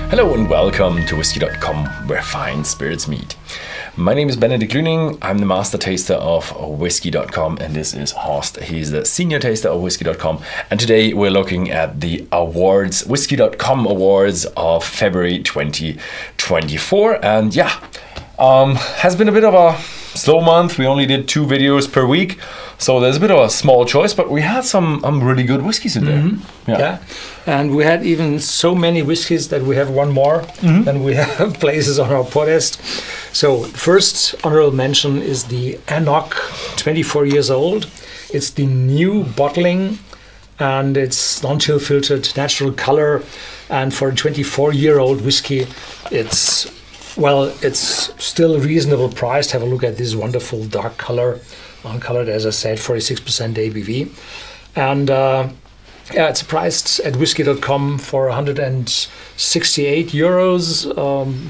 Hello and welcome to Whisky.com, where fine spirits meet. My name is Ben and Luening. I'm the master taster of Whisky.com, and this is Horst. He's the senior taster of Whisky.com. And today we're looking at the awards, Whisky.com awards of February 2024. And has been a bit of a slow month. We only did 2 videos per week, so there's a bit of a small choice, but we had some really good whiskeys in there. Mm-hmm. Yeah, and we had even so many whiskeys that we have one more than we have places on our podest. So first honorable mention is the AnCnoc, 24 years old. It's the new bottling, and it's non-chill filtered, natural color, and for a 24-year-old whiskey, it's still reasonable priced. Have a look at this wonderful dark color, uncolored, as I said, 46% ABV. And it's priced at Whisky.com for 168 euros,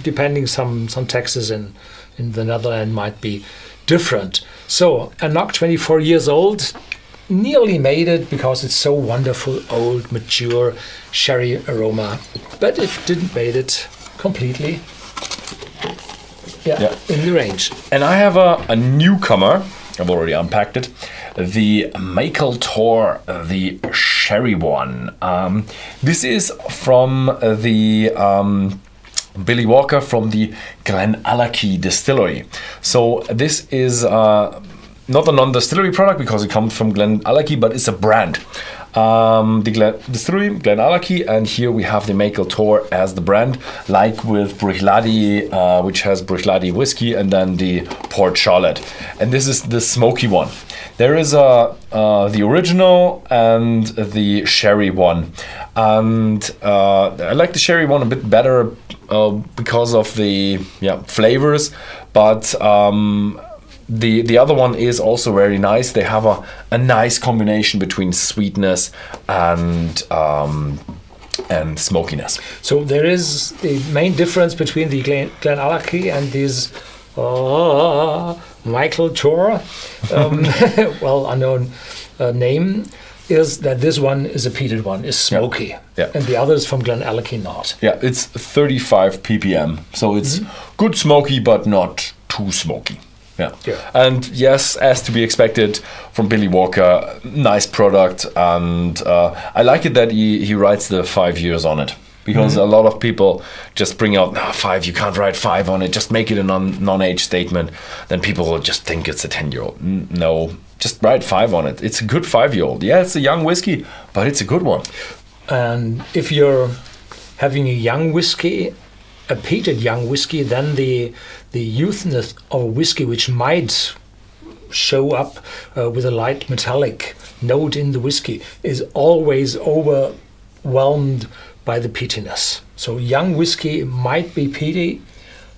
depending some taxes in the Netherlands might be different. So AnCnoc, 24 years old, nearly made it because it's so wonderful, old, mature, sherry aroma, but it didn't made it completely. In the range. And I have a newcomer. I've already unpacked it. The Meikle Tòir, the sherry one. This is from the Billy Walker from the Glenallachie distillery. So this is not a non-distillery product because it comes from Glenallachie, but it's a brand. The distillery, Glenallachie, and here we have the Meikle Tòir as the brand, like with Bruichladdich, which has Bruichladdich whiskey, and then the Port Charlotte. And this is the smoky one. There is the original and the sherry one. And I like the sherry one a bit better because of the flavors, but the other one is also very nice. They have a nice combination between sweetness and smokiness. So there is the main difference between the Glenallachie and this Meikle Tòir, unknown name, is that this one is a peated one, is smoky, and the others from Glenallachie not. Yeah, it's 35 ppm, so it's good smoky, but not too smoky. Yeah, and yes, as to be expected from Billy Walker, nice product, and I like it that he writes the 5 years on it, because a lot of people just bring out 5. You can't write 5 on it. Just make it a non-age statement. Then people will just think it's a 10-year-old. No, just write 5 on it. It's a good 5-year-old. Yeah, it's a young whiskey, but it's a good one. And if you're having a young whiskey, a peated young whiskey, then the youthness of a whiskey, which might show up with a light metallic note in the whiskey, is always overwhelmed by the peatiness. So young whiskey might be peaty,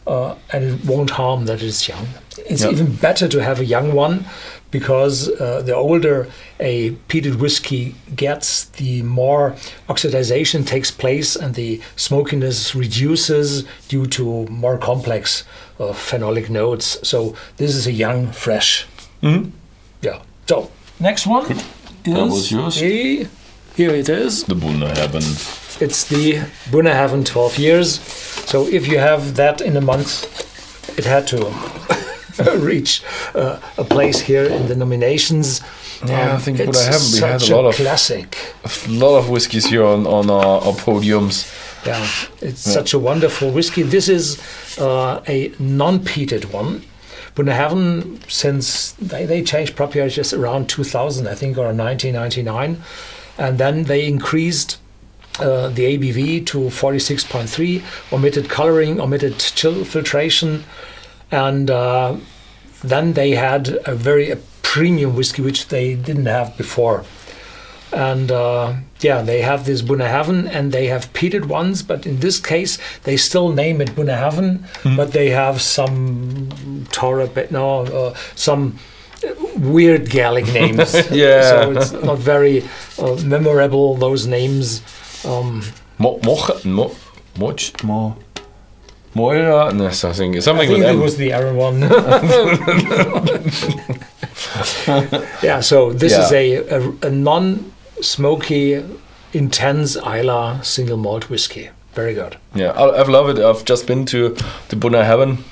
and it won't harm that it's young. It's even better to have a young one, because the older a peated whiskey gets, the more oxidization takes place and the smokiness reduces due to more complex phenolic notes. So this is a young, fresh. Yeah. So next one that was yours. Here it is. The Bunnahabhain. It's the Bunnahabhain, 12 years. So if you have that in a month, it had to reach a place here in the nominations. Yeah, I think Bunnahabhain, we had a lot of classic. A lot of whiskies here on our podiums. Yeah, it's such a wonderful whiskey. This is a non-peated one. Bunnahabhain, since they changed proprietors just around 2000, I think, or 1999, and then they increased the ABV to 46.3, omitted coloring, omitted chill filtration, and then they had a very premium whiskey, which they didn't have before. And they have this Bunnahabhain, and they have peated ones, but in this case they still name it Bunnahabhain, but they have some some weird Gaelic names. So it's not very memorable, those names. Moira? No, something I think with it M. was the Aaron one. So this is a non-smoky, intense Islay single malt whiskey. Very good. Yeah, I've loved it. I've just been to Bunnahabhain.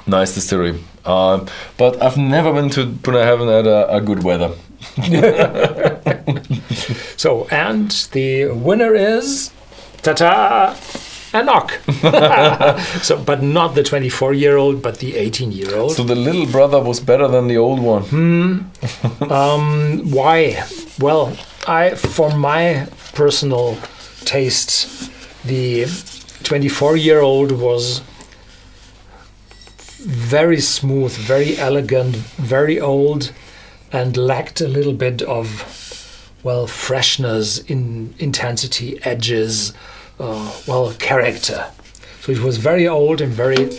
Nice distillery. But I've never been to Bunnahabhain at a good weather. So, and the winner is, ta-ta, AnCnoc. So, but not the 24-year-old, but the 18-year-old. So the little brother was better than the old one. Why? Well, for my personal taste, the 24-year-old was very smooth, very elegant, very old, and lacked a little bit of, well, freshness, intensity, edges, character. So it was very old and very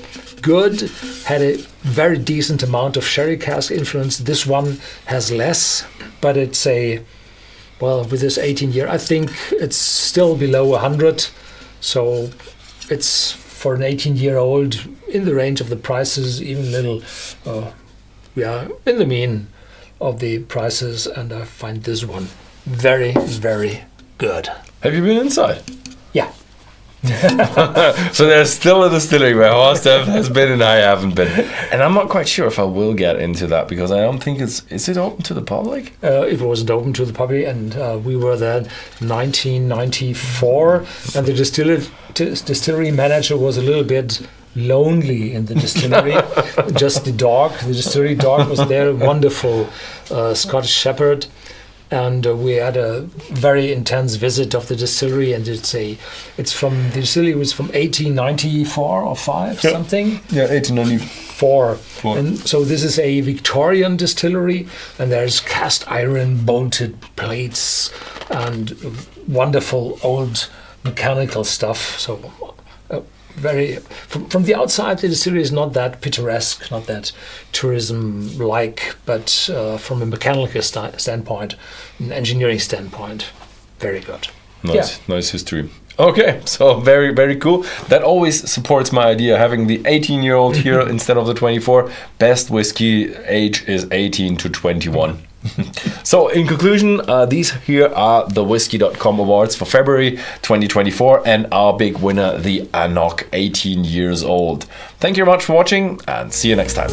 good, had a very decent amount of sherry cask influence. This one has less, but it's with this 18-year, I think it's still below 100. So it's for an 18-year-old in the range of the prices, even a little, in the mean of the prices. And I find this one very, very good. Have you been inside? Yeah. So there's still a distillery where Horst has been and I haven't been, and I'm not quite sure if I will get into that because I don't think is it open to the public? It wasn't open to the public, and we were there in 1994, and the distillery manager was a little bit lonely in the distillery. Just the distillery dog was there, a wonderful Scottish Shepherd. And we had a very intense visit of the distillery, and the distillery was from 1894 or 5 something. Yeah, 1894. And so this is a Victorian distillery, and there's cast iron bolted plates and wonderful old mechanical stuff. So from the outside, the distillery is not that picturesque, not that tourism-like, but from a mechanical standpoint, an engineering standpoint, very good. Nice history. Okay, so very, very cool. That always supports my idea, having the 18-year-old here instead of the 24. Best whiskey age is 18 to 21. So in conclusion, these here are the Whisky.com awards for February 2024, and our big winner, the AnCnoc 18 years old. Thank you very much for watching, and see you next time.